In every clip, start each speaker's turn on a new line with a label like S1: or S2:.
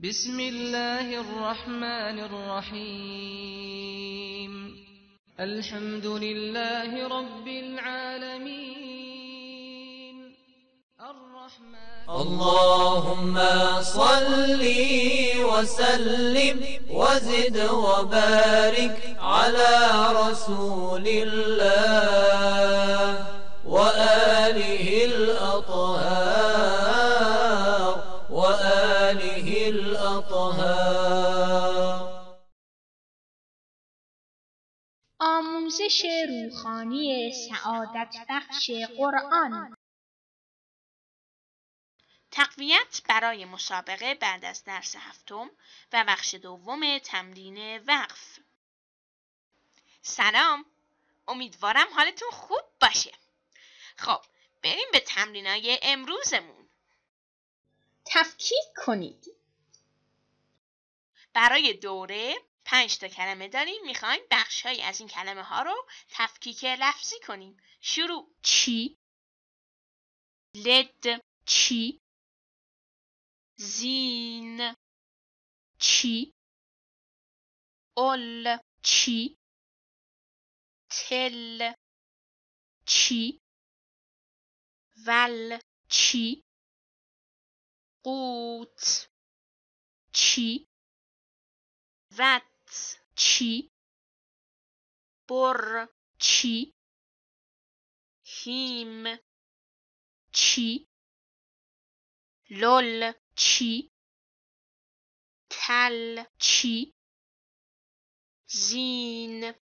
S1: بسم الله الرحمن الرحيم الحمد لله رب العالمين الرحمن
S2: اللهم صل وسلم وزد وبارك على رسول الله وآله الأطهار وآله الأطهار.
S3: آموزش روحانی سعادت بخش قرآن. تقویت برای مسابقه بعد از درس هفتم و بخش دوم تمرین وقف. سلام، امیدوارم حالتون خوب باشه. خب بریم به تمرینای امروزمون. تفکیک کنید. برای دوره 5 تا کلمه داریم، میخوایم بخش‌هایی از این کلمه ها رو تفکیک لفظی کنیم. شروع. چی، لد، چی، زین، چی، ال، چی، تل، چی، ول، چی، قوت، چی، وت، چی، بر، چی، هیم، چی، لل، چی، تل، چی، زین.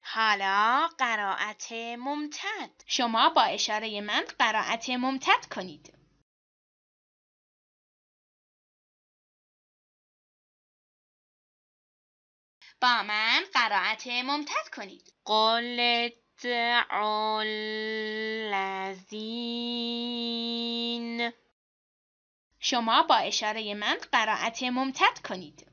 S3: حالا قرائت ممتد. شما با اشاره من قرائت ممتد کنید. با من قرائت ممتد کنید. قل ادعوا الذین. شما با اشاره من قرائت ممتد کنید.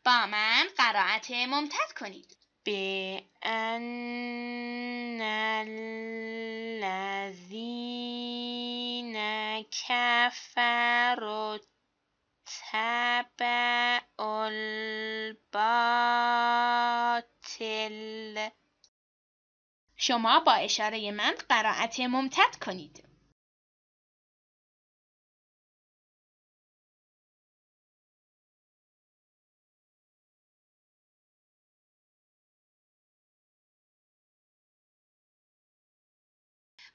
S3: با من قرائت ممتد کنید. بأن الذین کفروا اتبعوا الباطل. شما با اشاره من قرائت ممتد کنید.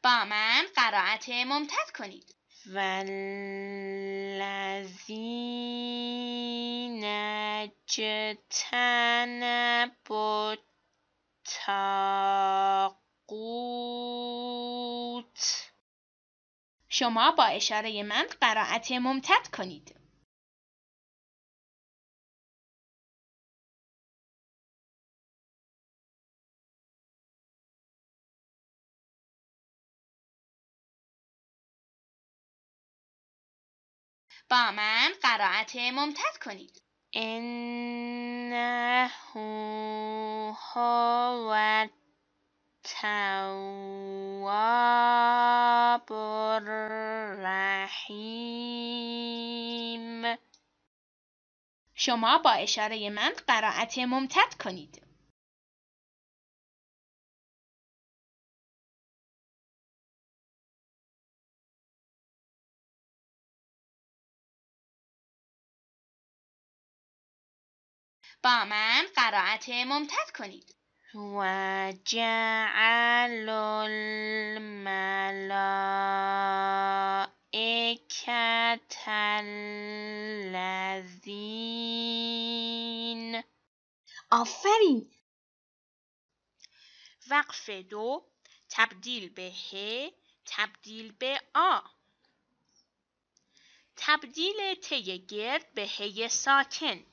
S3: با من قرائت ممتد کنید. والذین اجتنبوا الطاغوت. شما با اشاره من قرائت ممتد کنید. با من قرائت ممتد کنید. انه هو التواب الرحیم. شما با اشاره من قرائت ممتد کنید. با من قرائت ممتد کنید. و جعل الملائکة الذین. آفرین. وقف 2 تبدیل به ه، تبدیل به آ. تبدیل ت گرد به ه ساکن.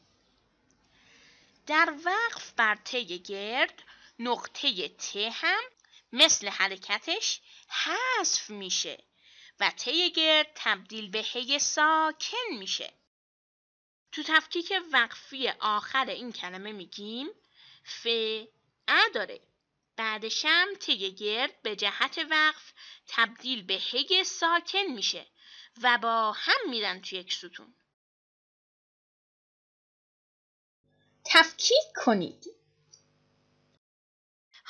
S3: در وقف بر ت گرد نقطه ت هم مثل حرکتش حذف میشه و ت گرد تبدیل به هی ساکن میشه. تو تفکیک وقفی آخر این کلمه میگیم ف ا داره. بعدش هم ت گرد به جهت وقف تبدیل به هی ساکن میشه و با هم میرن تو یک ستون. تفکیک کنید.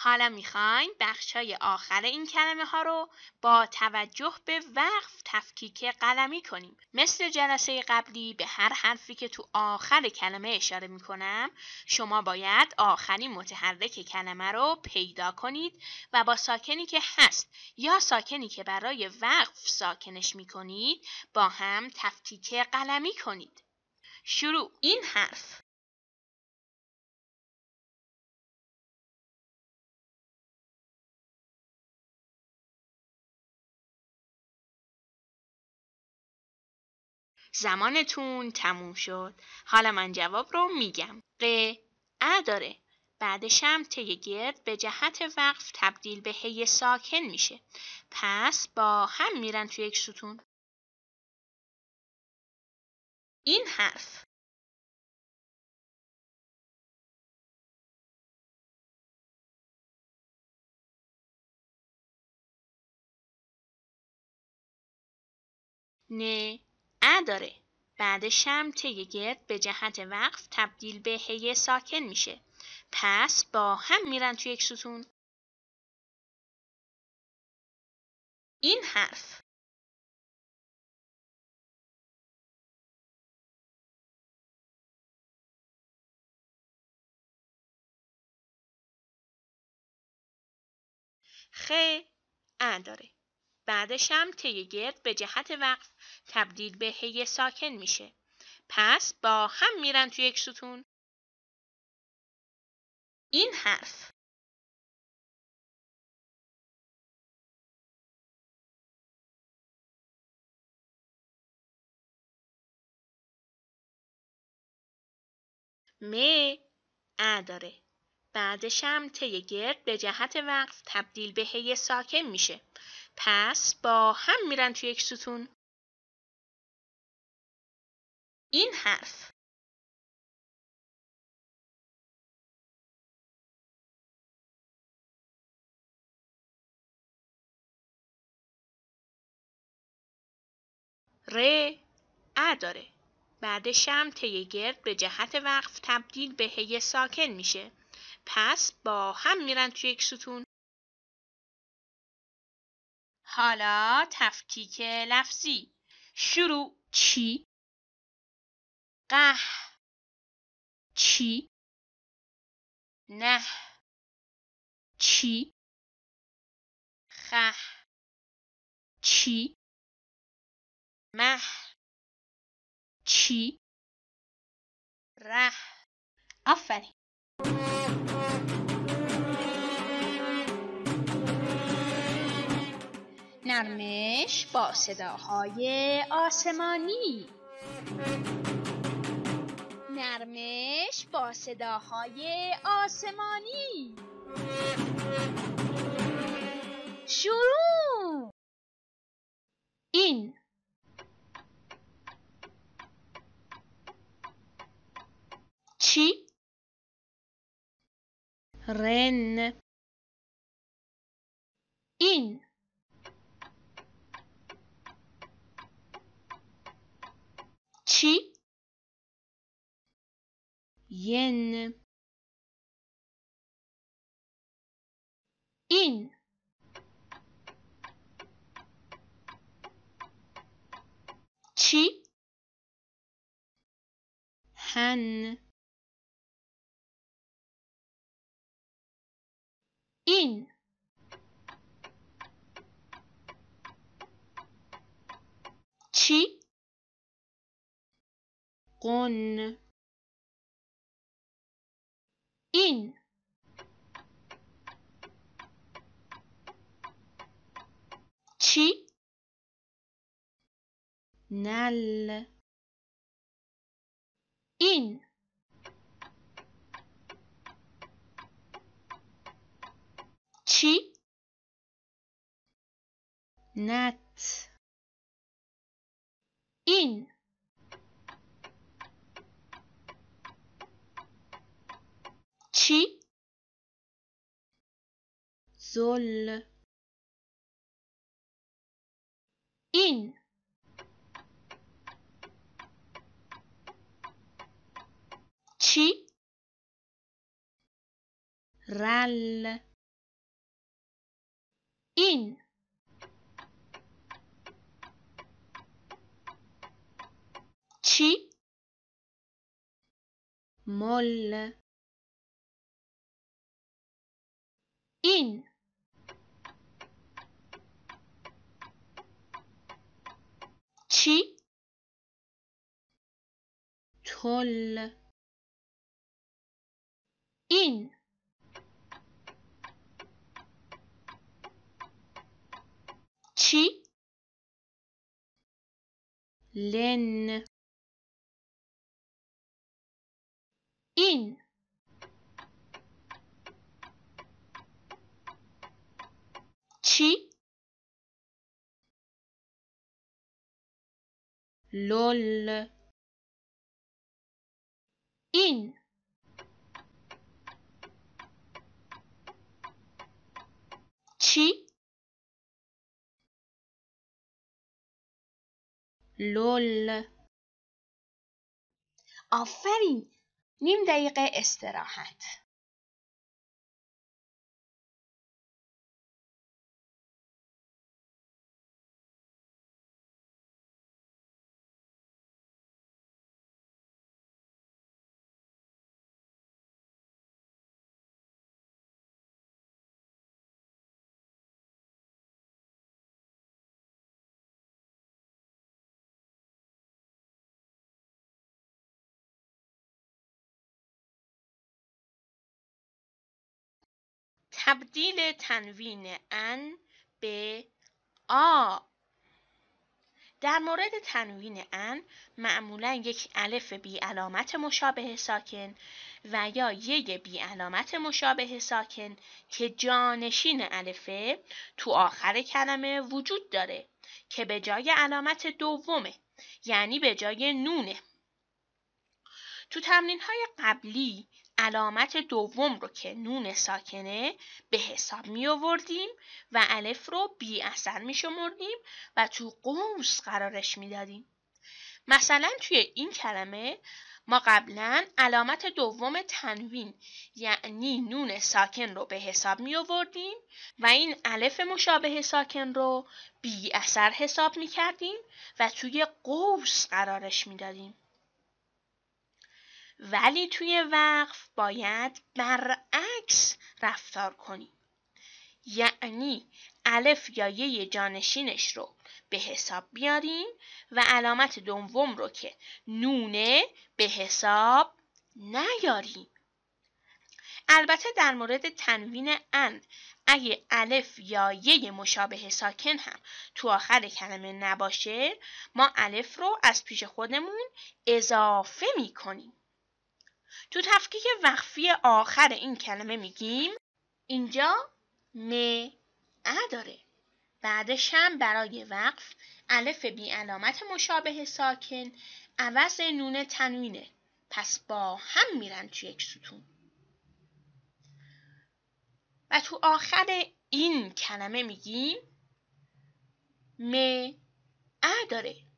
S3: حالا میخوایم بخشای آخر این کلمه ها رو با توجه به وقف تفکیک قلمی کنیم. مثل جلسه قبلی به هر حرفی که تو آخر کلمه اشاره میکنم شما باید آخرین متحرک کلمه رو پیدا کنید و با ساکنی که هست یا ساکنی که برای وقف ساکنش میکنید با هم تفکیک قلمی کنید. شروع. این حرف. زمانتون تموم شد. حالا من جواب رو میگم. ق ا داره. بعدش هم ت گرد به جهت وقف تبدیل به هی ساکن میشه. پس با هم میرن توی یک ستون. این حرف. ن ا داره. بعدش هم ت گرد به جهت وقف تبدیل به هی ساکن میشه. پس با هم میرن توی یک ستون. این حرف. خ ا داره. بعدش هم ت گرد به جهت وقف تبدیل به هی ساکن میشه. پس با هم میرن توی یک ستون. این حرف. م ا داره. بعدش هم ت گرد به جهت وقف تبدیل به هی ساکن میشه. پس با هم میرن توی یک ستون. این حرف. ر ا داره. بعدش هم ت گرد به جهت وقف تبدیل به هی ساکن میشه. پس با هم میرن توی یک ستون. حالا تفکیک لفظی. شروع. چی، قه، چی، نه، چی، خه، چی، مه، چی، ره. آفرین. نرمش با صداهای آسمانی. نرمش با صداهای آسمانی. شروع. این. چی، رن. این. چی، ین. این. چی، هن. این. چی، قن. این. چی، نل. این. چی، نت. این چی؟ زل این چی؟ رل این چی؟ مل این چی؟ تل این چی؟ لن این چی؟ لل این چی؟ لل آفرین. نیم دقیقه استراحت. تبدیل تنوین ان به آ. در مورد تنوین ان معمولا یک الف بی علامت مشابه ساکن و یا ی بی علامت مشابه ساکن که جانشین الفه تو آخر کلمه وجود داره که به جای علامت دومه، یعنی به جای نونه. تو تمرین‌های قبلی علامت دوم رو که نون ساکنه به حساب می آوردیم و الف رو بی اثر می شمردیم و تو قوس قرارش می دادیم. مثلا توی این کلمه ما قبلا علامت دوم تنوین یعنی نون ساکن رو به حساب می آوردیم و این الف مشابه ساکن رو بی اثر حساب می کردیم و توی قوس قرارش می دادیم. ولی توی وقف باید برعکس رفتار کنیم. یعنی الف یا ی جانشینش رو به حساب بیاریم و علامت دوم رو که نونه به حساب نیاریم. البته در مورد تنوین ان اگه الف یا ی مشابه ساکن هم تو آخر کلمه نباشه ما الف رو از پیش خودمون اضافه می کنیم. تو تفکیک وقفی آخر این کلمه میگیم اینجا ا داره. بعدش هم برای وقف الف بی علامت مشابه ساکن عوض نون تنوینه. پس با هم میرن تو یک ستون. و تو آخر این کلمه میگیم ا داره.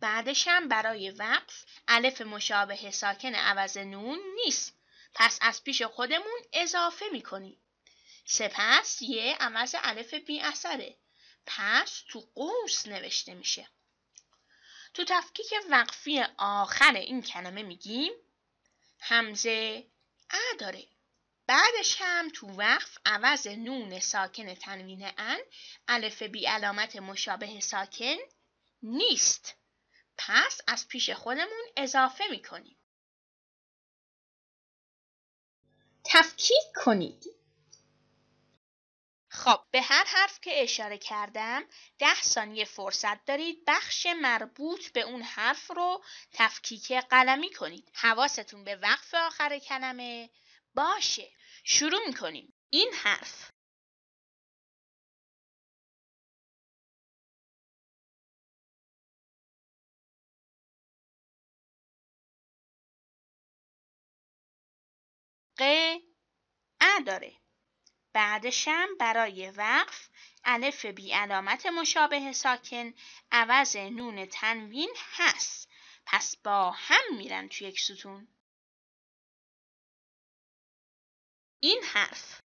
S3: بعدش هم برای وقف الف مشابه ساکن عوض نون نیست. پس از پیش خودمون اضافه میکنیم. سپس یه عوض الف بی اثره. پس تو قوس نوشته میشه. تو تفکیک وقفی آخر این کلمه میگیم همزه ا داره. بعدش هم تو وقف عوض نون ساکن تنوین ان الف بی علامت مشابه ساکن نیست. پس از پیش خودمون اضافه میکنیم. تفکیک کنید. خب به هر حرف که اشاره کردم 10 ثانیه فرصت دارید بخش مربوط به اون حرف رو تفکیک قلمی کنید. حواستون به وقف آخر کلمه باشه. شروع میکنیم. این حرف ق ا داره. بعدش هم برای وقف الف بی علامت مشابه ساکن عوض نون تنوین هست. پس با هم میرن تو یک ستون. این حرف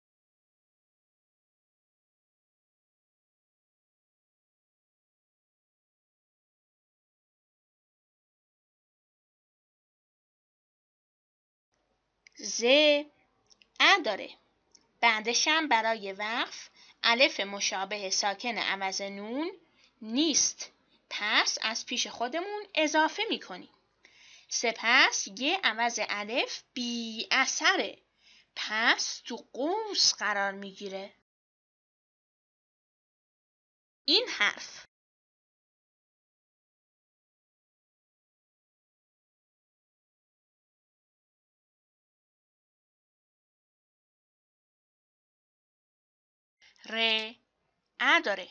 S3: ز ا داره. بعدش هم برای وقف الف مشابه ساکن عوض نون نیست. پس از پیش خودمون اضافه میکنیم. سپس یه عوض الف بی اثره. پس تو قوس قرار میگیره. این حرف ر ا داره.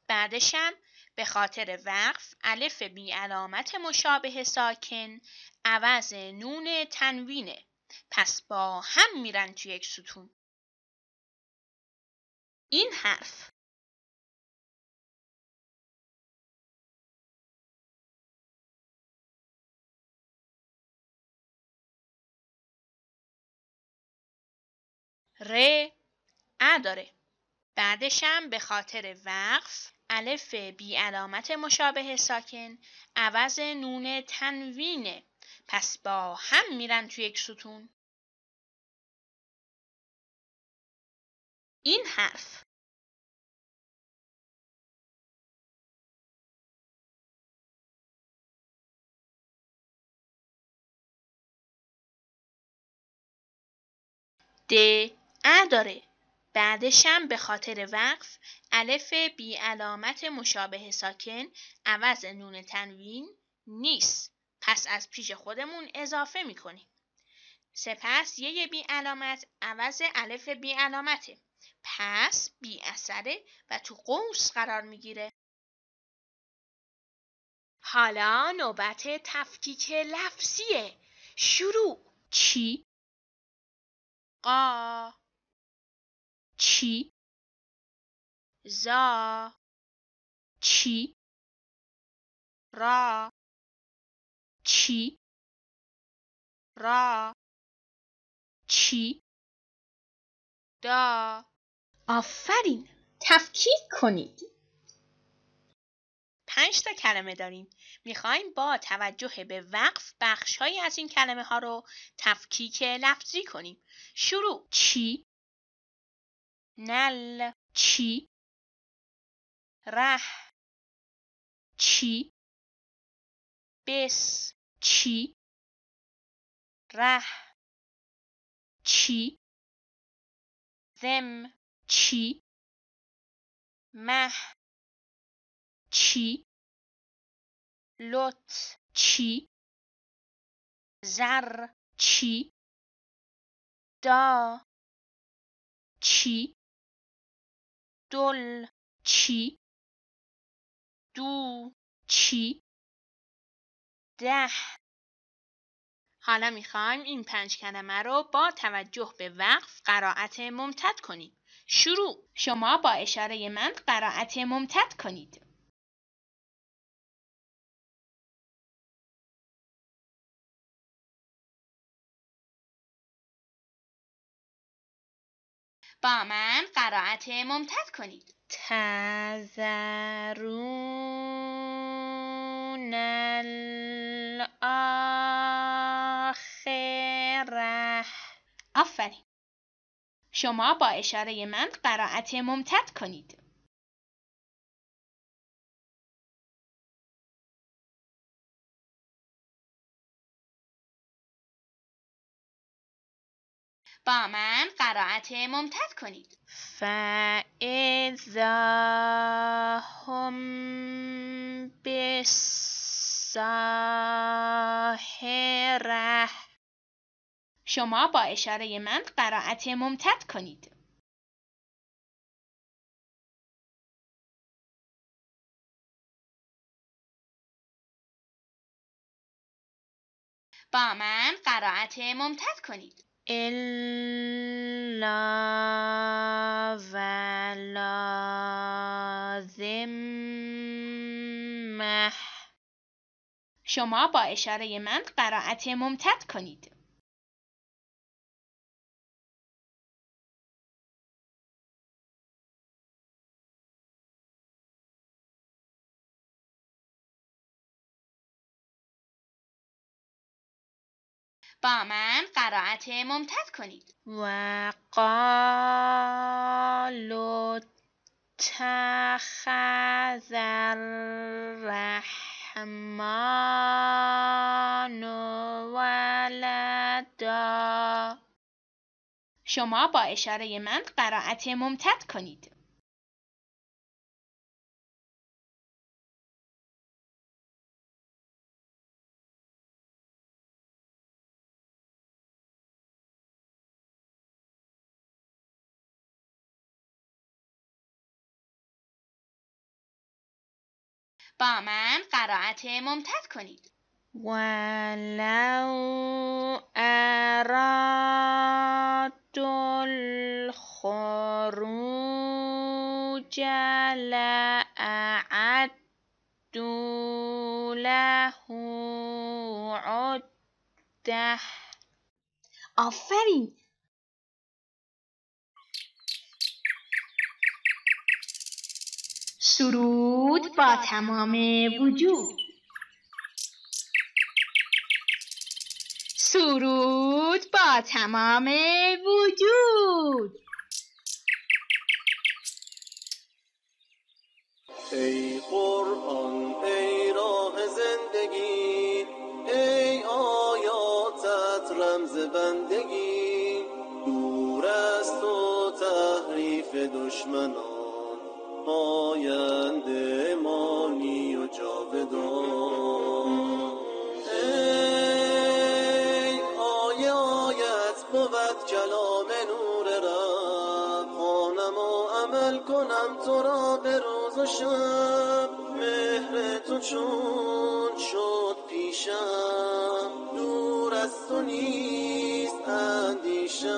S3: بعدش هم به خاطر وقف الف بی علامت مشابه ساکن عوض نون تنوینه. پس با هم میرن تو یک ستون. این حرف ر ا داره. بعدش هم به خاطر وقف الف بی علامت مشابه ساکن عوض نون تنوینه. پس با هم میرن تو یک ستون. این حرف د ا داره. بعدش هم به خاطر وقف الف بی علامت مشابه ساکن عوض نون تنوین نیست. پس از پیش خودمون اضافه میکنیم. سپس یه بی علامت عوض الف بی علامته. پس بی اثره و تو قوس قرار میگیره. حالا نوبت تفکیک لفظیه. شروع. چی، قا، چی، زا، چی، را، چی، را، چی، دا. آفرین. تفکیک کنید. 5 تا کلمه داریم. میخوایم با توجه به وقف بخش‌هایی از این کلمه ها رو تفکیک لفظی کنیم. شروع. چی، نل، چی، ره، چی، بس، چی، ره، چی، ذم، چی، مه، چی، لط، چی، زر، چی، دا، چی، دل، چی، دو، چی، ده. حالا میخوایم این 5 کلمه رو با توجه به وقف قرائت ممتد کنیم. شروع. شما با اشاره من قرائت ممتد کنید. با من قرائت ممتد کنید. تذرون الاخره. آفرین. شما با اشاره من قرائت ممتد کنید. با من قرائت ممتد کنید. فَإِذَا هُمْ بِالسَّاهِرَةِ. شما با اشاره من قرائت ممتد کنید. با من قرائت ممتد کنید. الا و لازمه. شما با اشاره من قرائت ممتد کنید. با من قرائت ممتد کنید. و قالوا اتخذ الرحمن ولدا. شما با اشاره من قرائت ممتد کنید. با من قرائت ممتد کنید. ولو ارادوا الخروج لأعدوا له عدة. آفرین. سرود با تمام وجود. سرود با تمام وجود.
S4: ای قرآن ای راه زندگی، ای آیاتت رمز بندگی، دور از تو تحریف دشمنان، آینده مانی و جاودان. ای آیت بود کلام نور رب، خوانم و عمل کنم تو را به روز و شب. مهر تو چون شد پیشم، دور از تو نیست اندیشم.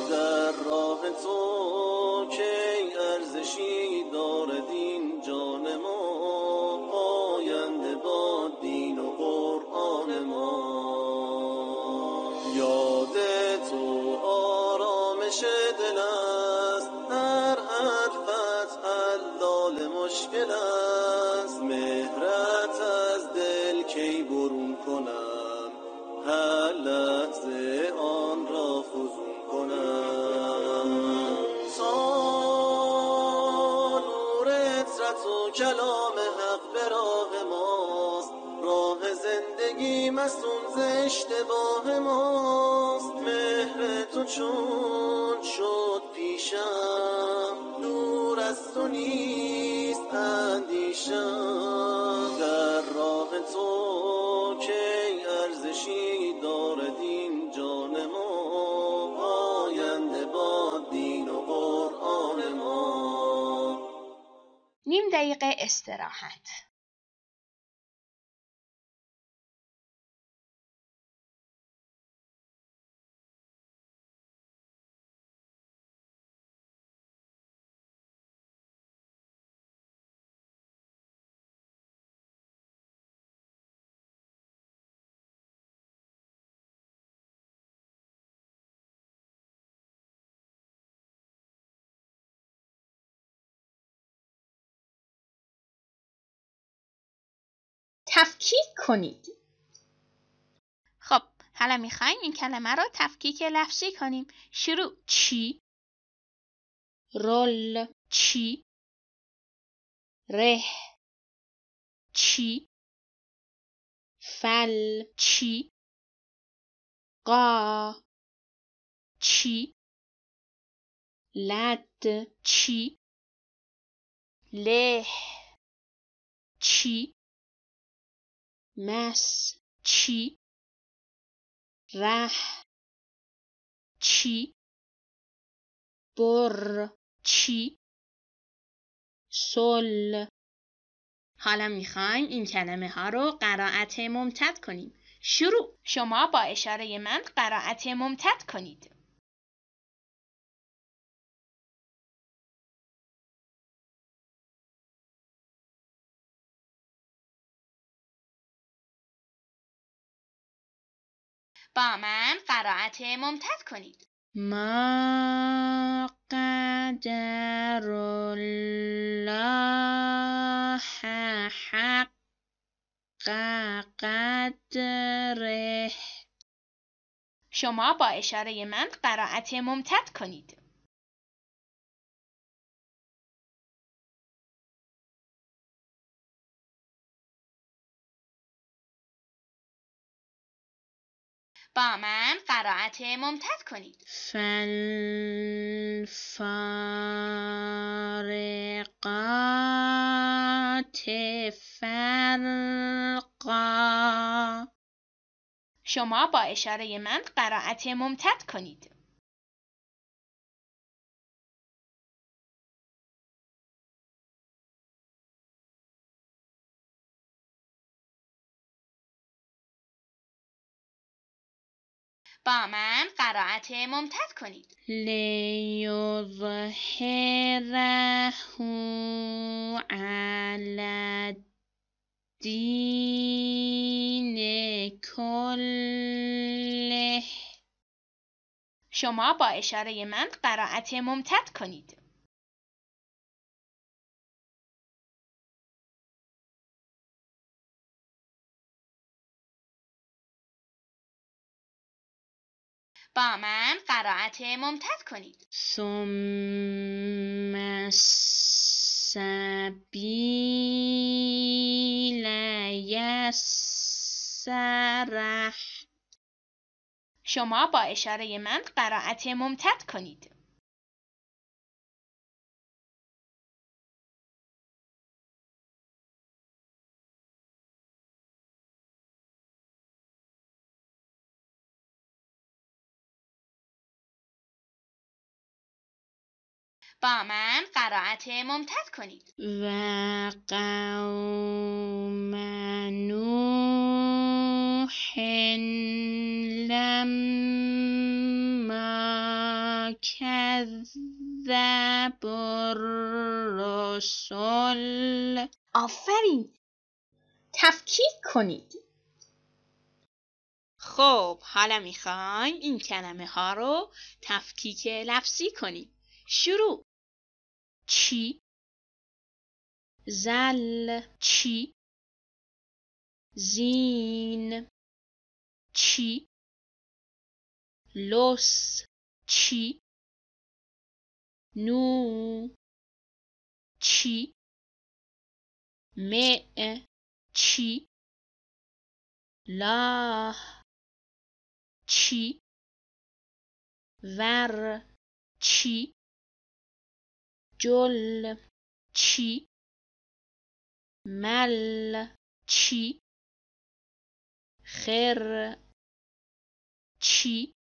S4: در راه تو کی ارزشی دارد این جان ما، آینده با دین و قرآن ما. یاد تو آرامش دل است، هر حرفت حلال مشکل است. مهرت از دل کی برون کنم، هر لحظه آن را فزون کنم. تا نور اطرت و کلام حق به راه ماست، راه زندگی مصون ز اشتباه ماست. مهر تو چون شد پیشم، دور از تو نیست اندیشم. در راه تو کی ارزشی دارد این جان ما، آینده با دین و قرآن ما.
S3: نیم دقیقه استراحت. تفکیک کنید. خب حالا میخوایم این کلمه رو تفکیک لفظی کنیم. شروع. چی، رول، چی، ره، چی، فل، چی، قا، چی، لد، چی، له، چی، مس، چی، ره، چی، بر، چی، سل. حالا میخوایم این کلمه ها رو قرائت ممتد کنیم. شروع. شما با اشاره من قرائت ممتد کنید. با من قرائت ممتد کنید. ما قدر الله حق قدره. شما با اشاره من قرائت ممتد کنید. با من قرائت ممتد کنید. فالفارقات فرقا. شما با اشاره من قرائت ممتد کنید. با من قرائت ممتد کنید. لیظهره علی الدین کله. شما با اشاره من قرائت ممتد کنید. با من قرائت ممتد کنید. ثم السبیل یسره. شما با اشاره من قرائت ممتد کنید. با من قرائت ممتد کنید. و قوم نوح لما کذب الرسل. آفرین. تفکیک کنید. خب حالا میخوایم این کلمه ها رو تفکیک لفظی کنیم. شروع. چی، زل، چی، زین، چی، لس، چی، نو، چی، مع، چی، لا، چی، ور، چی، جل، چی، مل، چی، خر، چی،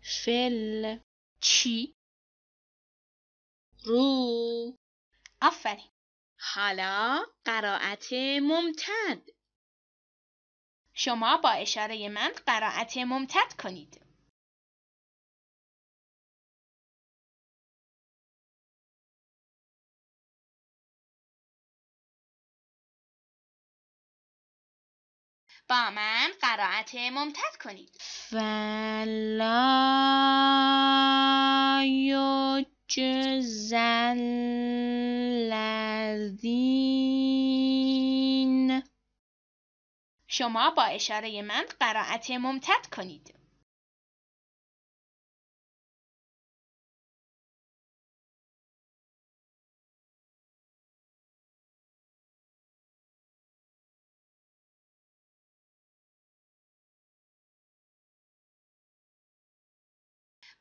S3: فل، چی، رو. آفرین. حالا قرائت ممتد. شما با اشاره من قرائت ممتد کنید. با من قرائت ممتد کنید. فلا یجز الذین. شما با اشاره من قرائت ممتد کنید.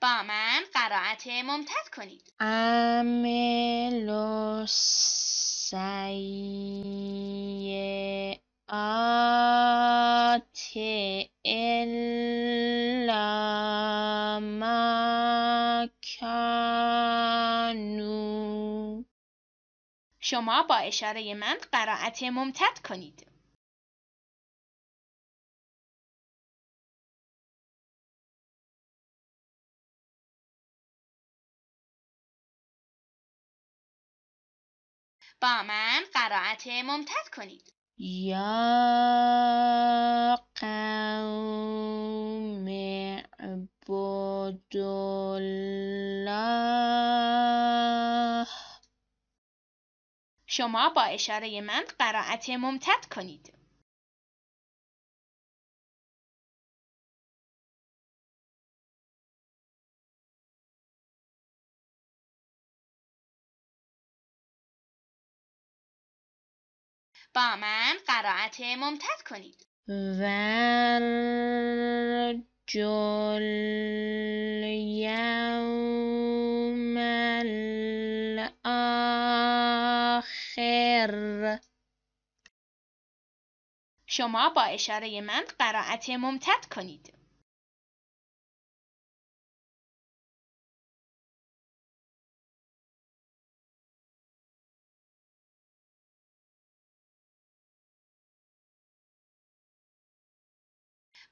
S3: با من قرائت ممتد کنید. عملوا السیئات الا ما کانوا. شما با اشاره من قرائت ممتد کنید. با من قرائت ممتد کنید.
S5: یا قوم اعبدالله.
S3: شما با اشاره من قرائت ممتد کنید. با من قرائت ممتد کنید.
S5: ورجل یوم الاخر.
S3: شما با اشاره من قرائت ممتد کنید.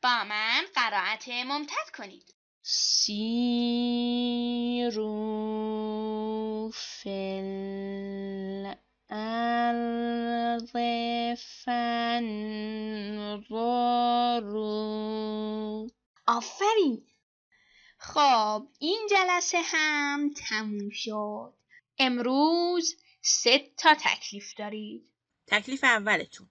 S3: با من قرائت ممتد کنید.
S5: سیروا فی الارض فانظروا.
S3: آفرین. خب این جلسه هم تموم شد. امروز 3 تکلیف دارید.
S6: تکلیف اولتون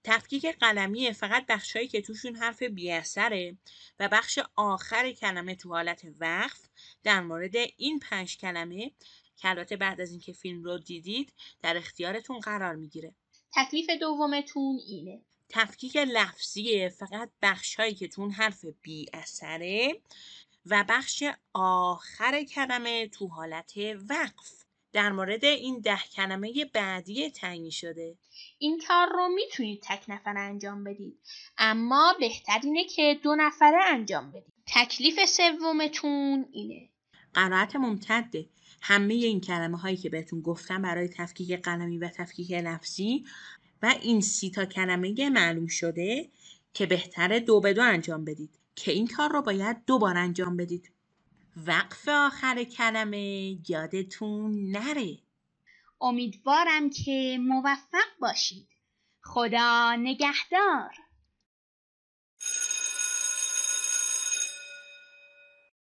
S6: تفکیک قلمیه، فقط بخشایی که توشون حرف بی اثره و بخش آخر کلمه تو حالت وقف. در مورد این 5 کلمه که البته بعد از اینکه فیلم رو دیدید در اختیارتون قرار میگیره.
S3: تکلیف دومتون اینه.
S6: تفکیک لفظیه، فقط بخشایی که توون حرف بی اثره و بخش آخر کلمه تو حالت وقف. در مورد این 10 کلمه بعدی تعیین شده.
S3: این کار رو میتونید تک نفره انجام بدید، اما بهتر اینه که 2 نفره انجام بدید. تکلیف سومتون اینه.
S6: قرائت ممتده. همه این کلمه هایی که بهتون گفتم برای تفکیک قلمی و تفکیک لفظی و این 30 کلمه معلوم شده که بهتره 2 به 2 انجام بدید که این کار رو باید 2 بار انجام بدید. وقف آخر کلمه یادتون نره.
S3: امیدوارم که موفق باشید. خدا نگهدار.